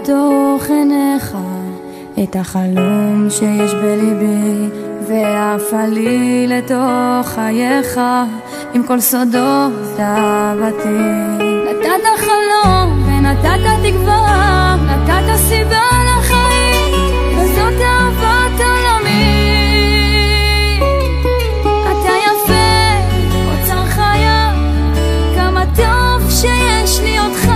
בתוך עיניך את החלום שיש בליבי, ואף עלי לתוך חייך עם כל סודות אהבתי. נתת חלום ונתת תקווה, נתת סיבה לחיים, וזאת אהבת עולמי. אתה יפה, אוצר חיה, כמה טוב שיש לי אותך.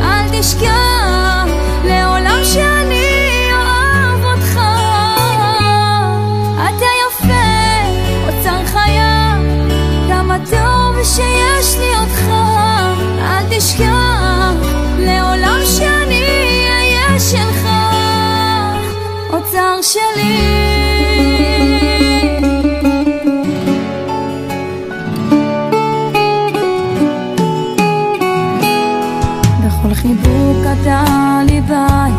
אל תשכח לעולם שאני אוהב אותך. אתה יפה, אוצר חיה, כמה טוב שיש לי אותך. אל תשכח לעולם שאני אהיה שלך, אוצר שלי. בכל חיבוק אתה לי בית,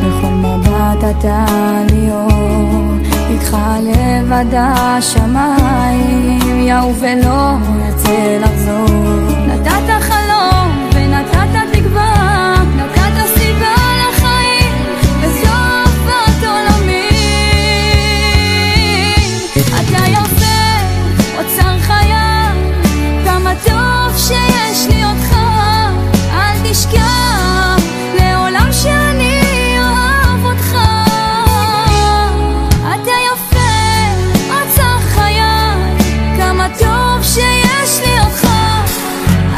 בכל מבט אתה לי אור. איתך לבד השמיים יאו ולא ירצה לחזור. נתת חלום ונתת תקווה, נתת סיבה לחיים, וזו אהבת עולמי. אתה יפה, אוצר חיה, כמה טוב שיש לי אותך. אל תשכח לעולם שאני אוהב אותך. אתה יפה, אוצר חיה, כמה טוב שיש לי אותך.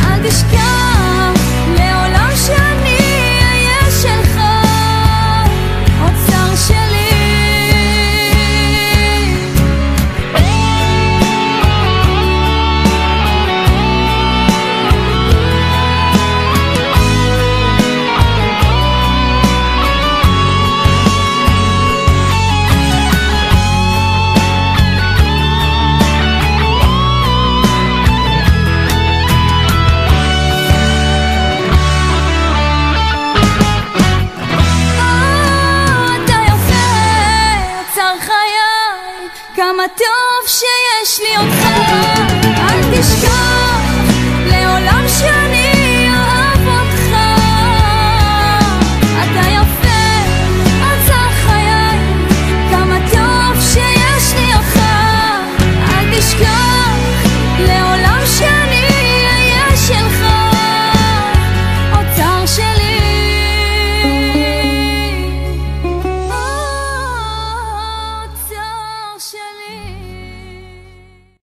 אל תשכח לעולם שאני אהיה שלך, אוצר שלי. כמה טוב שיש לי אותך. אל תשכח